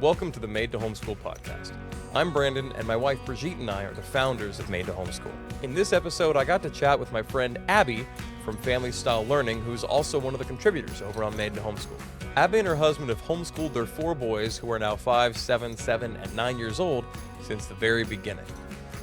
Welcome to the Made2Homeschool Podcast. I'm Brandon, and my wife Brigitte and I are the founders of Made2Homeschool. In this episode, I got to chat with my friend Abby from familystylelearning, who's also one of the contributors over on Made2Homeschool. Abby and her husband have homeschooled their 4 boys, who are now 5, 7, 7, and 9 years old, since the very beginning.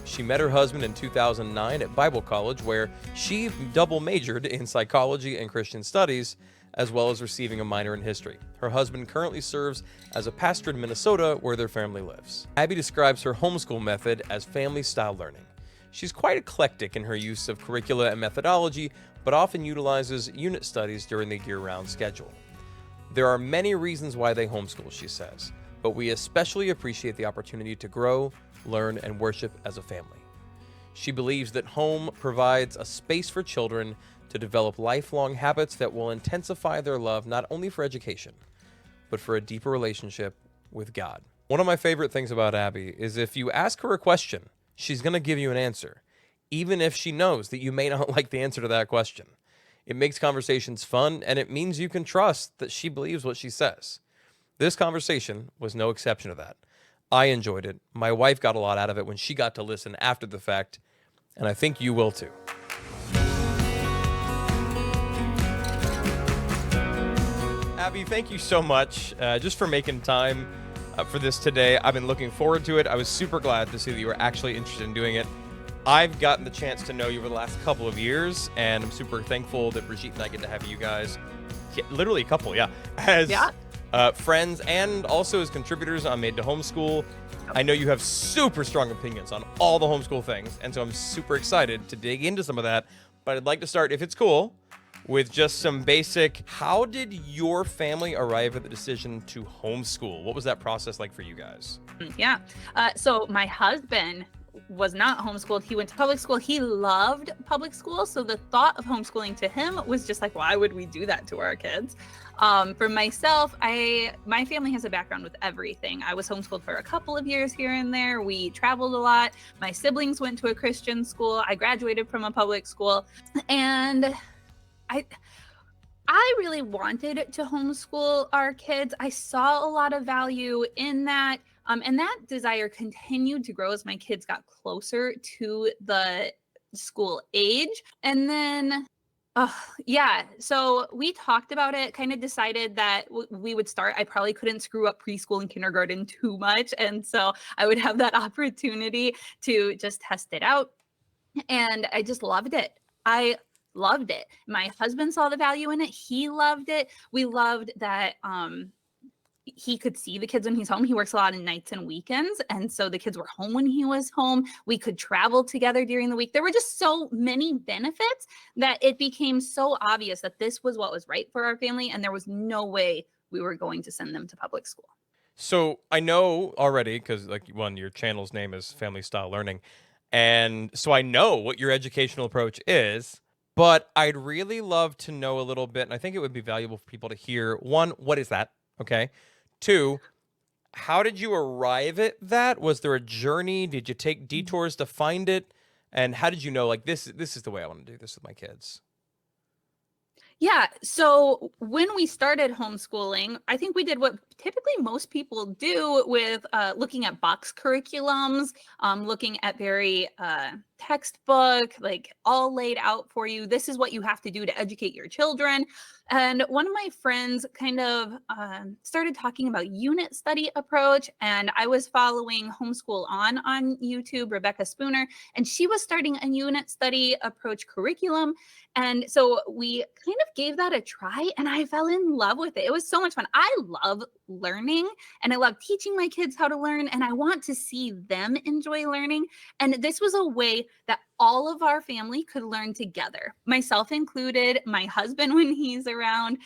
She met her husband in 2009 at Bible college, where she double majored in psychology and Christian studies, as well as receiving a minor in history. Her husband currently serves as a pastor in Minnesota, where their family lives. Abby describes her homeschool method as family-style learning. She's quite eclectic in her use of curricula and methodology, but often utilizes unit studies during the year-round schedule. There are many reasons why they homeschool, she says, but we especially appreciate the opportunity to grow, learn, and worship as a family. She believes that home provides a space for children to develop lifelong habits that will intensify their love not only for education, but for a deeper relationship with God. One of my favorite things about Abby is if you ask her a question, she's going to give you an answer, even if she knows that you may not like the answer to that question. It makes conversations fun, and it means you can trust that she believes what she says. This conversation was no exception to that. I enjoyed it. My wife got a lot out of it when she got to listen after the fact, and I think you will too. Abby, thank you so much just for making time for this today. I've been looking forward to it. I was super glad to see that you were actually interested in doing it. I've gotten the chance to know you over the last couple of years, and I'm super thankful that Brigitte and I get to have you guys, literally a couple, as friends and also as contributors on Made2Homeschool. I know you have super strong opinions on all the homeschool things, and so I'm super excited to dig into some of that. But I'd like to start, if it's cool, with just some basic, how did your family arrive at the decision to homeschool? What was that process like for you guys? Yeah. So my husband was not homeschooled. He went to public school. He loved public school. So the thought of homeschooling to him was just like, why would we do that to our kids? For myself, my family has a background with everything. I was homeschooled for a couple of years here and there. We traveled a lot. My siblings went to a Christian school. I graduated from a public school. And I really wanted to homeschool our kids. I saw a lot of value in that. And that desire continued to grow as my kids got closer to the school age. And then, so we talked about it, kind of decided that we would start. I probably couldn't screw up preschool and kindergarten too much. And so I would have that opportunity to just test it out. And I just loved it. I loved it. My husband saw the value in it. He loved it. We loved that he could see the kids when he's home. He works a lot of nights and weekends. And so the kids were home when he was home. We could travel together during the week. There were just so many benefits that it became so obvious that this was what was right for our family. And there was no way we were going to send them to public school. So I know already, because your channel's name is Family Style Learning. And so I know what your educational approach is. But I'd really love to know a little bit, and I think it would be valuable for people to hear, 1, what is that? Okay. 2, how did you arrive at that? Was there a journey? Did you take detours to find it? And how did you know, this is the way I want to do this with my kids? Yeah. So when we started homeschooling, I think we did what typically most people do with looking at box curriculums, looking at very textbook, all laid out for you. This is what you have to do to educate your children. And one of my friends kind of started talking about unit study approach. And I was following Homeschool on YouTube, Rebecca Spooner, and she was starting a unit study approach curriculum. And so we kind of gave that a try, and I fell in love with it. It was so much fun. I love learning, and I love teaching my kids how to learn, and I want to see them enjoy learning. And this was a way that all of our family could learn together, myself included, my husband when he's around.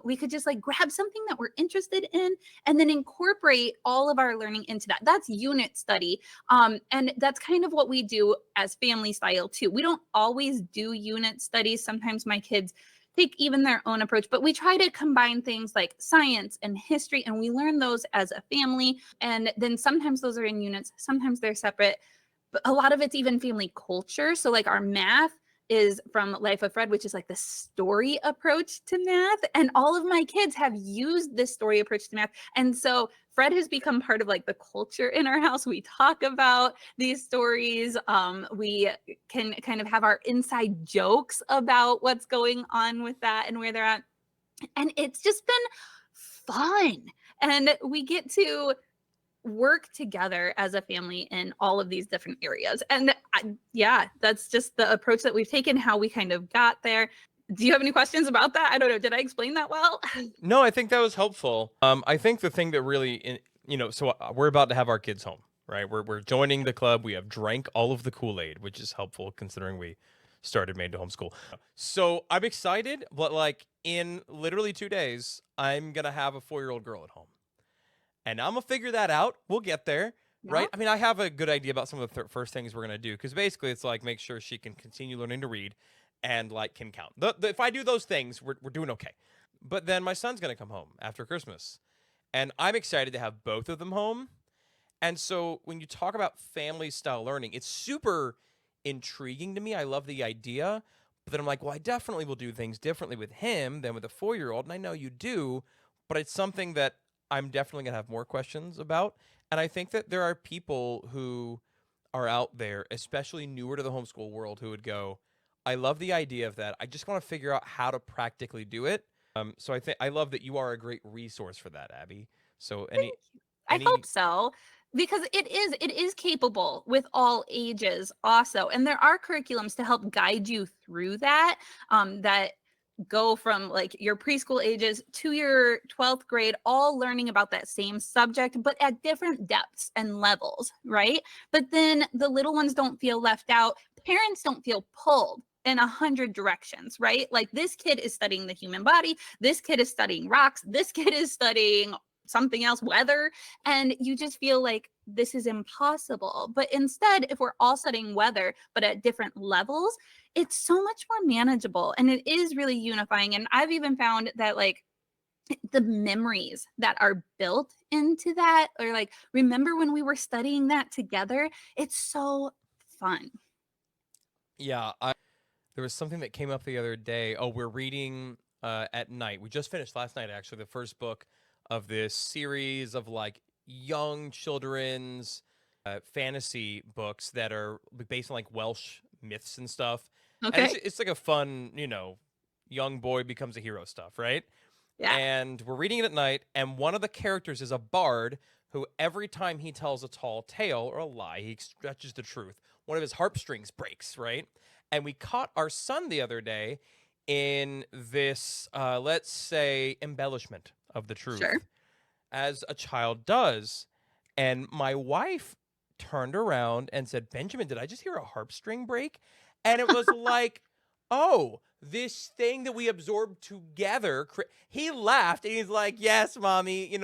We could just grab something that we're interested in and then incorporate all of our learning into that. That's unit study. And that's kind of what we do as family style too. We don't always do unit studies. Sometimes my kids take even their own approach, but we try to combine things like science and history, and we learn those as a family. And then sometimes those are in units, sometimes they're separate. But a lot of it's even family culture. So our math is from Life of Fred, which is the story approach to math. And all of my kids have used this story approach to math. And so Fred has become part of like the culture in our house. We talk about these stories. We can kind of have our inside jokes about what's going on with that and where they're at. And it's just been fun. And we get to work together as a family in all of these different areas. And yeah, that's just the approach that we've taken, how we kind of got there. Do you have any questions about that? I don't know. Did I explain that well? No, I think that was helpful. I think the thing that really, so we're about to have our kids home, right? We're joining the club. We have drank all of the Kool-Aid, which is helpful considering we started Made2Homeschool. So I'm excited, but like in literally 2 days, I'm going to have a 4-year-old girl at home. And I'm going to figure that out. We'll get there, right? I mean, I have a good idea about some of the first things we're going to do, because basically it's like make sure she can continue learning to read and like can count. If I do those things, we're doing okay. But then my son's going to come home after Christmas, and I'm excited to have both of them home. And so when you talk about family style learning, it's super intriguing to me. I love the idea, but then I'm like, well, I definitely will do things differently with him than with a 4-year-old. And I know you do, but it's something that I'm definitely going to have more questions about. And I think that there are people who are out there, especially newer to the homeschool world, who would go, I love the idea of that. I just want to figure out how to practically do it. So I love that you are a great resource for that, Abby. So I hope so, because it is capable with all ages also. And there are curriculums to help guide you through that, that go from like your preschool ages to your 12th grade, all learning about that same subject, but at different depths and levels, right? But then the little ones don't feel left out. Parents don't feel pulled in 100 directions, right? Like this kid is studying the human body. This kid is studying rocks. This kid is studying something else, weather. And you just feel like this is impossible. But instead, if we're all studying weather, but at different levels, it's so much more manageable, and it is really unifying. And I've even found that like the memories that are built into that, or like, remember when we were studying that together? It's so fun. Yeah, there was something that came up the other day. Oh, we're reading at night. We just finished last night, actually, the first book of this series of like young children's fantasy books that are based on like Welsh myths and stuff. Okay. And it's like a fun, young boy becomes a hero stuff, right? Yeah. And we're reading it at night, and one of the characters is a bard who every time he tells a tall tale or a lie, he stretches the truth. One of his harp strings breaks, right? And we caught our son the other day in this, let's say, embellishment of the truth, Sure. as a child does. And my wife turned around and said, Benjamin, did I just hear a harp string break? And it was like, oh, this thing that we absorbed together. He laughed and he's like, yes, mommy,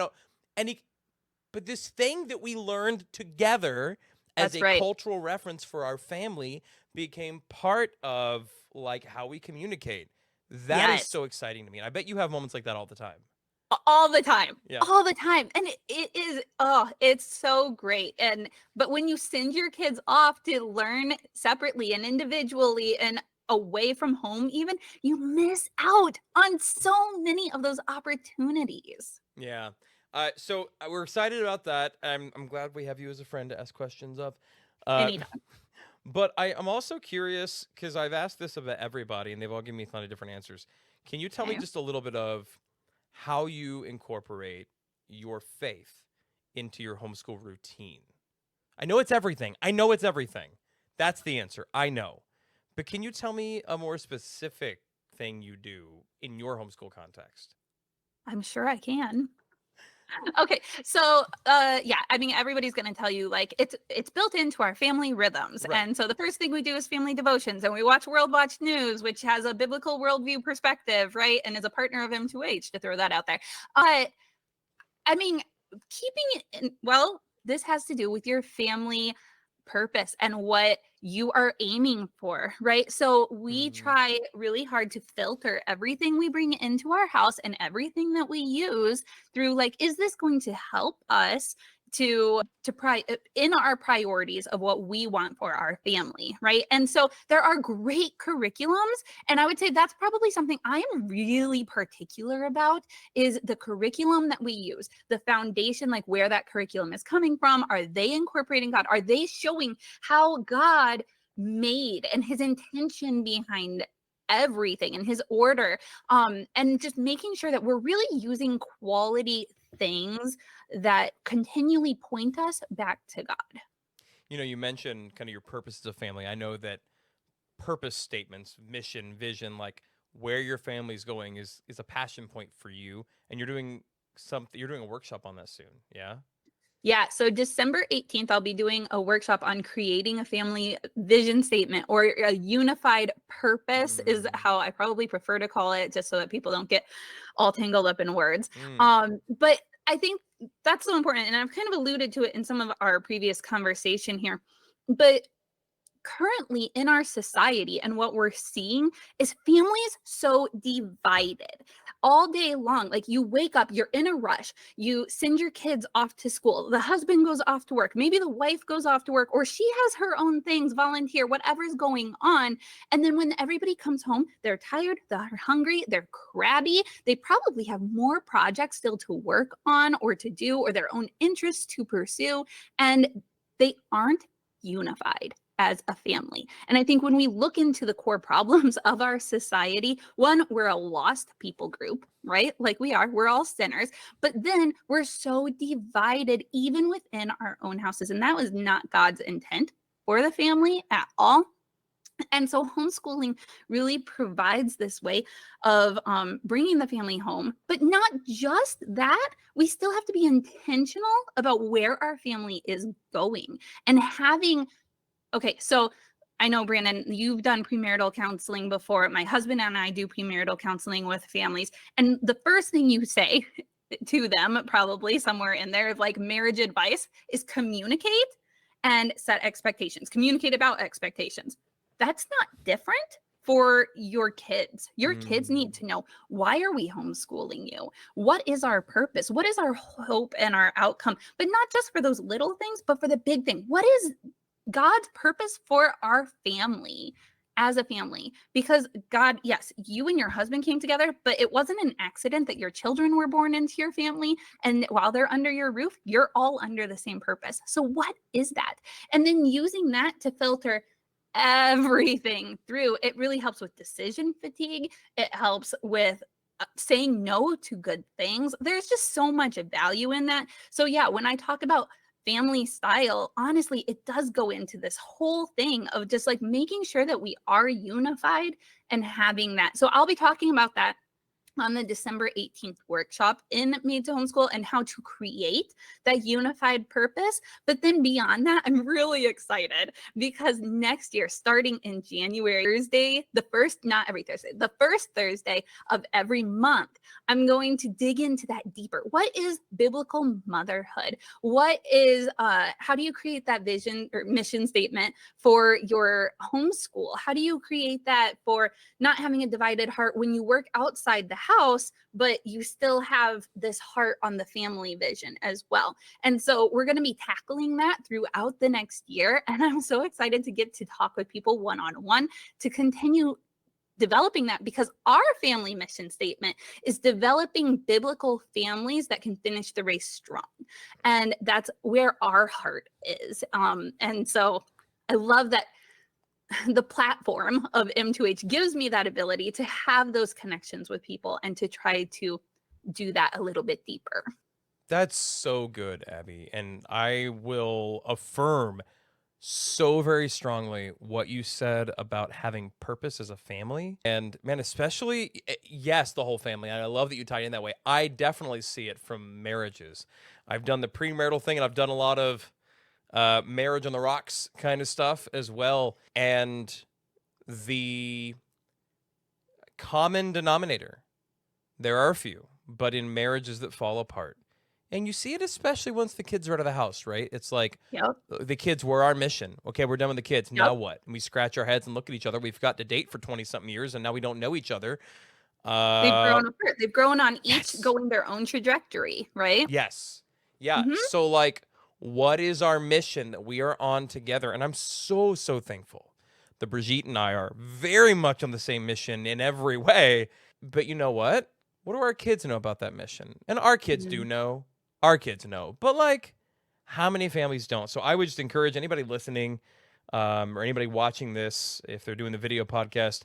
but this thing that we learned together as That's a right. cultural reference for our family became part of like how we communicate. That is Yes. so exciting to me. And I bet you have moments like that all the time. All the time. Yeah. All the time. And it is, it's so great. But when you send your kids off to learn separately and individually and away from home even, you miss out on so many of those opportunities. Yeah. So we're excited about that. I'm glad we have you as a friend to ask questions of. Anytime. But I'm also curious, because I've asked this of everybody, and they've all given me a ton of different answers. Can you tell me Okay. just a little bit of how you incorporate your faith into your homeschool routine? I know it's everything. That's the answer. I know. But can you tell me a more specific thing you do in your homeschool context? I'm sure I can. Okay, so yeah, I mean, everybody's going to tell you like it's built into our family rhythms. Right. And so the first thing we do is family devotions, and we watch World Watch News, which has a biblical worldview perspective, right? And is a partner of M2H, to throw that out there. I mean, keeping it well, this has to do with your family purpose and what you are aiming for, right? So we try really hard to filter everything we bring into our house and everything that we use through like, is this going to help us in our priorities of what we want for our family, right? And so there are great curriculums, and I would say that's probably something I am really particular about, is the curriculum that we use, the foundation, like where that curriculum is coming from. Are they incorporating God? Are they showing how God made and his intention behind everything and his order, and just making sure that we're really using quality things that continually point us back to God. You know, you mentioned kind of your purpose as a family. I know that purpose statements, mission, vision, like where your family's going is a passion point for you, and you're doing a workshop on that soon. Yeah. Yeah, so December 18th, I'll be doing a workshop on creating a family vision statement, or a unified purpose is how I probably prefer to call it, just so that people don't get all tangled up in words. But I think that's so important, and I've kind of alluded to it in some of our previous conversation here. But currently in our society, and what we're seeing is families so divided all day long. Like, you wake up, you're in a rush, you send your kids off to school, the husband goes off to work, maybe the wife goes off to work, or she has her own things, volunteer, whatever's going on. And then when everybody comes home, they're tired, they're hungry, they're crabby, they probably have more projects still to work on or to do, or their own interests to pursue, and they aren't unified as a family. And I think when we look into the core problems of our society, one, we're a lost people group, right? Like we're all sinners, but then we're so divided even within our own houses. And that was not God's intent for the family at all. And so homeschooling really provides this way of bringing the family home. But not just that, we still have to be intentional about where our family is going and having. Okay, so I know, Brandon, you've done premarital counseling before. My husband and I do premarital counseling with families. And the first thing you say to them, probably somewhere in there, like marriage advice, is communicate and set expectations. Communicate about expectations. That's not different for your kids. Your kids need to know, why are we homeschooling you? What is our purpose? What is our hope and our outcome? But not just for those little things, but for the big thing. What is God's purpose for our family as a family? Because God, yes, you and your husband came together, but it wasn't an accident that your children were born into your family. And while they're under your roof, you're all under the same purpose. So what is that? And then using that to filter everything through, it really helps with decision fatigue. It helps with saying no to good things. There's just so much value in that. So yeah, when I talk about family style, honestly, it does go into this whole thing of just like making sure that we are unified and having that. So I'll be talking about that on the December 18th workshop in Made2Homeschool, and how to create that unified purpose. But then beyond that, I'm really excited because next year, starting in January, Thursday, not every Thursday, the first Thursday of every month, I'm going to dig into that deeper. What is biblical motherhood? What is, how do you create that vision or mission statement for your homeschool? How do you create that for not having a divided heart when you work outside the house, but you still have this heart on the family vision as well? And so we're going to be tackling that throughout the next year. And I'm so excited to get to talk with people one-on-one to continue developing that, because our family mission statement is developing biblical families that can finish the race strong. And that's where our heart is. And so I love that the platform of M2H gives me that ability to have those connections with people and to try to do that a little bit deeper. That's so good, Abby. And I will affirm so very strongly what you said about having purpose as a family. And man, especially, yes, the whole family. And I love that you tied in that way. I definitely see it from marriages. I've done the premarital thing, and I've done a lot of marriage on the rocks kind of stuff as well. And the common denominator, there are a few, but in marriages that fall apart. And you see it especially once the kids are out of the house, right? It's like, the kids were our mission. Okay, we're done with the kids. Now what? And we scratch our heads and look at each other. We've got to date for 20-something years, and now we don't know each other. They've grown apart. They've grown on each going their own trajectory, right? Yes. Yeah. So like, What is our mission that we are on together? And I'm so, so thankful that Brigitte and I are very much on the same mission in every way. But you know what? What do our kids know about that mission? And our kids do Mm. know. Our kids know. But like, how many families don't? So I would just encourage anybody listening or anybody watching this, if they're doing the video podcast,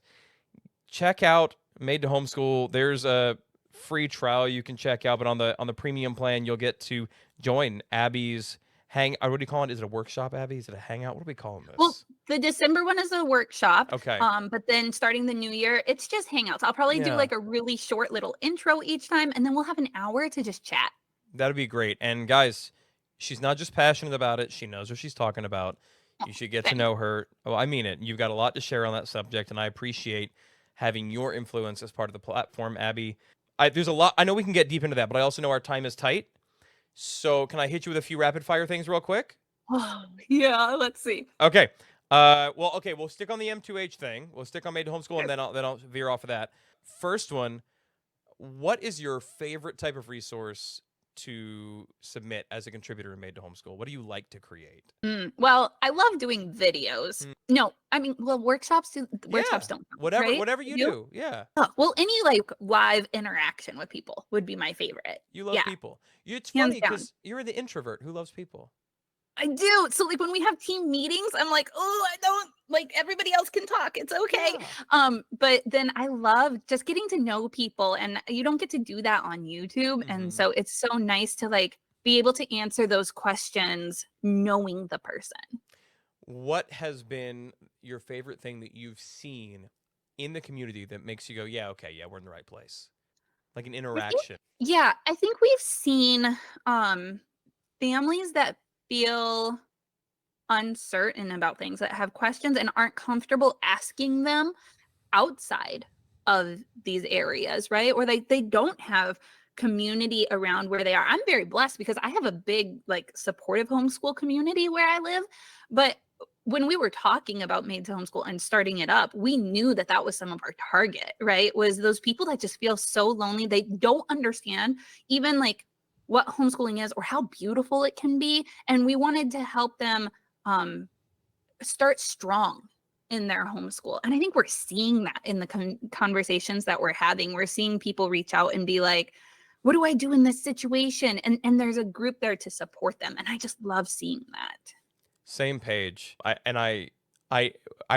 check out Made to Homeschool. There's a free trial you can check out, but on the premium plan, you'll get to join Abby's what do you call it? Is it a workshop, Abby? Is it a hangout? What are we calling this? Well, the December one is a workshop. Okay. But then starting the new year, it's just hangouts. I'll probably do like a really short little intro each time, and then we'll have an hour to just chat. That'd be great. And guys, she's not just passionate about it. She knows what she's talking about. You should get to know her. Oh, I mean it. You've got a lot to share on that subject, and I appreciate having your influence as part of the platform, Abby. There's a lot. I know we can get deep into that, but I also know our time is tight. So can I hit you with a few rapid fire things real quick? Oh, yeah, let's see. Okay. We'll stick on the M2H thing. We'll stick on Made to Homeschool, and then I'll veer off of that. First one, what is your favorite type of resource to submit as a contributor in Made to Homeschool? What do you like to create? Well, I love doing videos. No, I mean, well, workshops don't count, whatever you do. Yeah. Well, any like live interaction with people would be my favorite. You love people. It's Hands funny because you're the introvert who loves people. I do. So like when we have team meetings, I'm like, oh, I don't like everybody else can talk. It's okay. Yeah. But then I love just getting to know people, and you don't get to do that on YouTube. And so it's so nice to like be able to answer those questions knowing the person. What has been your favorite thing that you've seen in the community that makes you go, yeah, okay, yeah, we're in the right place? Like an interaction. I think we've seen families that feel uncertain about things, that have questions and aren't comfortable asking them outside of these areas, right? Or they don't have community around where they are. I'm very blessed because I have a big like supportive homeschool community where I live. But when we were talking about Made to Homeschool and starting it up, we knew that that was some of our target, right? Was those people that just feel so lonely. They don't understand even like what homeschooling is or how beautiful it can be. And we wanted to help them start strong in their homeschool. And I think we're seeing that in the conversations that we're having. We're seeing people reach out and be like, what do I do in this situation? And there's a group there to support them. And I just love seeing that. Same page. I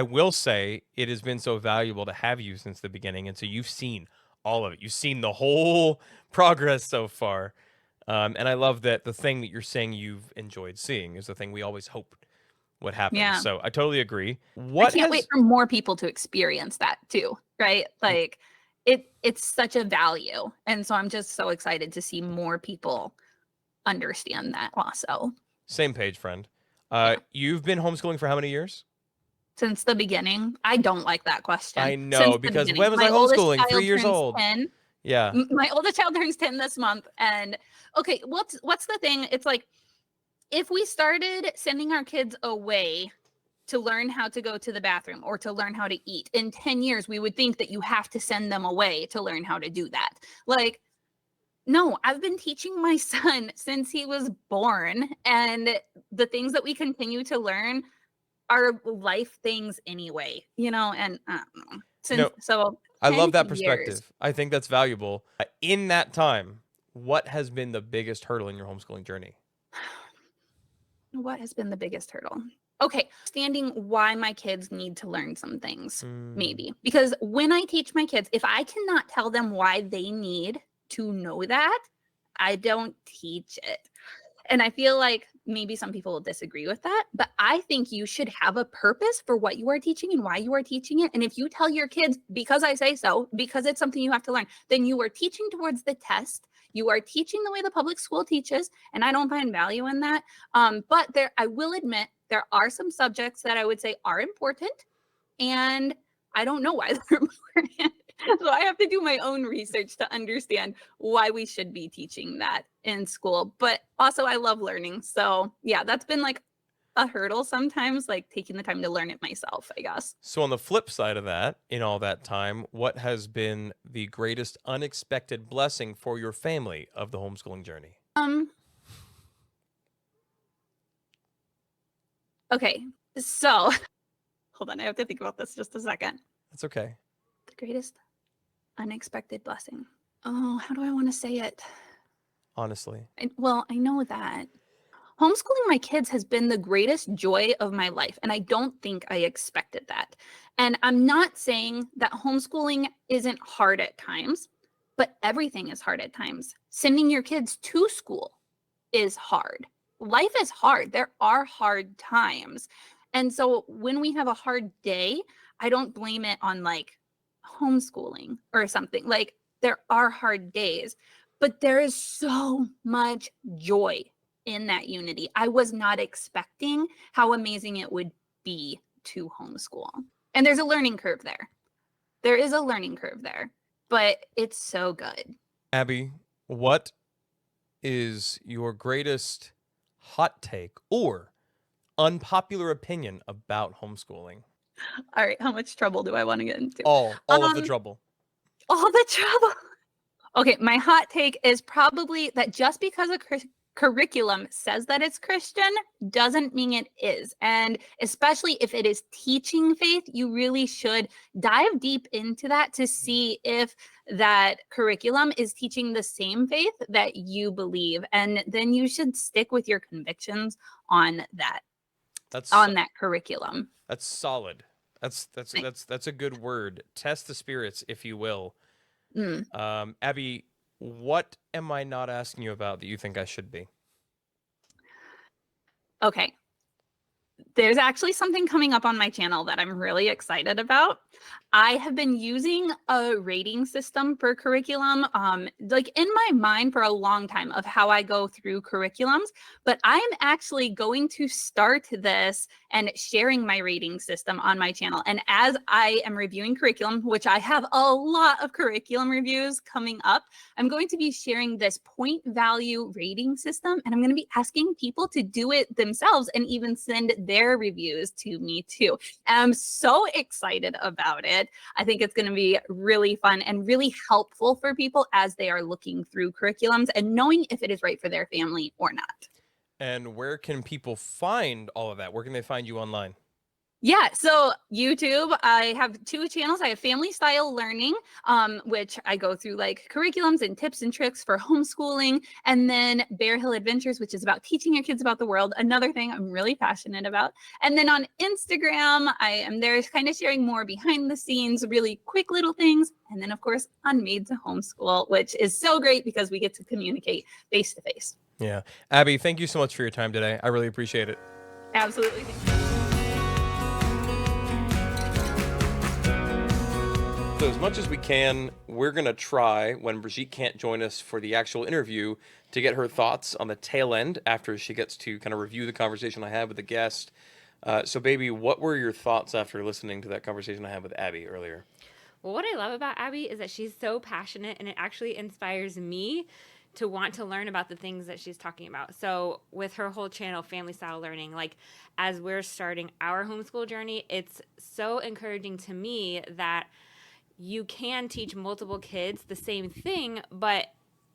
will say it has been so valuable to have you since the beginning. And so you've seen all of it. You've seen the whole progress so far. And I love that the thing that you're saying you've enjoyed seeing is the thing we always hoped would happen. Yeah. So I totally agree. I can't wait for more people to experience that too, right? Like it's such a value. And so I'm just so excited to see more people understand that also. Same page, friend. You've been homeschooling for how many years? Since the beginning. I don't like that question. I know, because when was I homeschooling? 3 years old. 10. Yeah. My oldest child turns 10 this month. And okay, what's the thing? It's like, if we started sending our kids away to learn how to go to the bathroom or to learn how to eat, in 10 years, we would think that you have to send them away to learn how to do that. Like, no, I've been teaching my son since he was born. And the things that we continue to learn are life things anyway, and I don't know. So I love that perspective. I think that's valuable. In that time, what has been the biggest hurdle in your homeschooling journey? What has been the biggest hurdle? Okay, understanding why my kids need to learn some things, maybe. Because when I teach my kids, if I cannot tell them why they need to know that, I don't teach it. And I feel like maybe some people will disagree with that, but I think you should have a purpose for what you are teaching and why you are teaching it. And if you tell your kids, because I say so, because it's something you have to learn, then you are teaching towards the test. You are teaching the way the public school teaches, and I don't find value in that. But I will admit, there are some subjects that I would say are important, and I don't know why they're important. So I have to do my own research to understand why we should be teaching that in school. But also I love learning. So yeah, that's been like a hurdle sometimes, like taking the time to learn it myself, I guess. So on the flip side of that, in all that time, what has been the greatest unexpected blessing for your family of the homeschooling journey? Okay, so hold on, I have to think about this just a second. That's okay. The greatest unexpected blessing. Oh, how do I want to say it? Honestly. I know that. Homeschooling my kids has been the greatest joy of my life, and I don't think I expected that. And I'm not saying that homeschooling isn't hard at times, but everything is hard at times. Sending your kids to school is hard. Life is hard. There are hard times. And so when we have a hard day, I don't blame it on like homeschooling or something. Like there are hard days, but there is so much joy in that unity. I was not expecting how amazing it would be to homeschool. And there's a learning curve there. There is a learning curve there, but it's so good. Abby, what is your greatest hot take or unpopular opinion about homeschooling? All right, how much trouble do I want to get into? All of the trouble. All the trouble. Okay, my hot take is probably that just because a curriculum says that it's Christian doesn't mean it is. And especially if it is teaching faith, you really should dive deep into that to see if that curriculum is teaching the same faith that you believe. And then you should stick with your convictions on that. On that curriculum. That's solid. That's a good word. Test the spirits, if you will. Abby, what am I not asking you about that you think I should be? Okay. There's actually something coming up on my channel that I'm really excited about. I have been using a rating system for curriculum, like in my mind for a long time of how I go through curriculums, but I'm actually going to start this and sharing my rating system on my channel. And as I am reviewing curriculum, which I have a lot of curriculum reviews coming up, I'm going to be sharing this point value rating system, and I'm going to be asking people to do it themselves and even send their reviews to me too. And I'm so excited about it. I think it's going to be really fun and really helpful for people as they are looking through curriculums and knowing if it is right for their family or not. And where can people find all of that? Where can they find you online? Yeah, so YouTube, I have 2 channels. I have Family Style Learning, which I go through like curriculums and tips and tricks for homeschooling, and then Bear Hill Adventures, which is about teaching your kids about the world, another thing I'm really passionate about. And then on Instagram, I am there kind of sharing more behind the scenes, really quick little things. And then, of course, on Made2Homeschool, which is so great because we get to communicate face to face. Yeah. Abby, thank you so much for your time today. I really appreciate it. Absolutely. So as much as we can, we're going to try, when Brigitte can't join us for the actual interview, to get her thoughts on the tail end after she gets to kind of review the conversation I had with the guest. So, baby, what were your thoughts after listening to that conversation I had with Abby earlier? Well, what I love about Abby is that she's so passionate, and it actually inspires me to want to learn about the things that she's talking about. So with her whole channel, Family Style Learning, like as we're starting our homeschool journey, it's so encouraging to me that you can teach multiple kids the same thing, but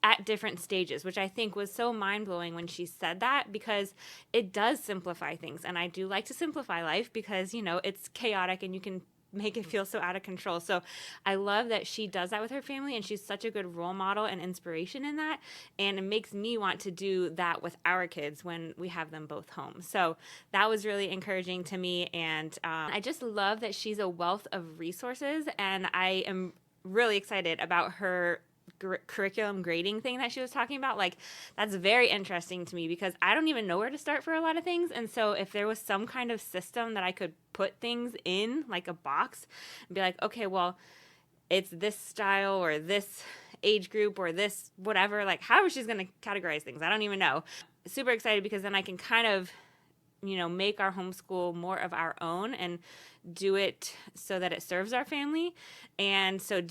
at different stages, which I think was so mind-blowing when she said that, because it does simplify things. And I do like to simplify life because, you know, it's chaotic and you can make it feel so out of control. So I love that she does that with her family, and she's such a good role model and inspiration in that. And it makes me want to do that with our kids when we have them both home. So that was really encouraging to me. And I just love that she's a wealth of resources, and I am really excited about her curriculum grading thing that she was talking about. Like, that's very interesting to me because I don't even know where to start for a lot of things. And so if there was some kind of system that I could put things in, like a box, and be like, okay, well, it's this style or this age group or this whatever, like however she's going to categorize things, I don't even know. Super excited because then I can kind of, you know, make our homeschool more of our own and do it so that it serves our family. And so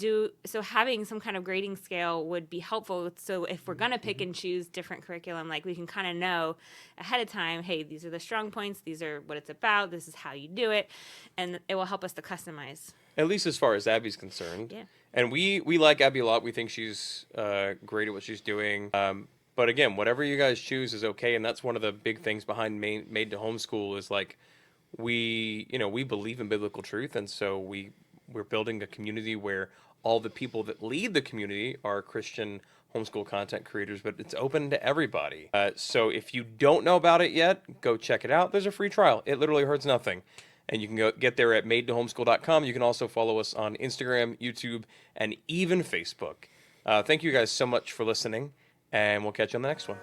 having some kind of grading scale would be helpful. So if we're going to pick and choose different curriculum, like we can kind of know ahead of time, hey, these are the strong points, these are what it's about, this is how you do it, and it will help us to customize. At least as far as Abby's concerned. Yeah. And we like Abby a lot. We think she's great at what she's doing. But again, whatever you guys choose is okay, and that's one of the big things behind Made to Homeschool is like we believe in biblical truth, and so we're building a community where all the people that lead the community are Christian homeschool content creators, but it's open to everybody. So if you don't know about it yet, go check it out. There's a free trial. It literally hurts nothing. And you can get there at made2homeschool.com. You can also follow us on Instagram, YouTube, and even Facebook. Thank you guys so much for listening, and we'll catch you on the next one.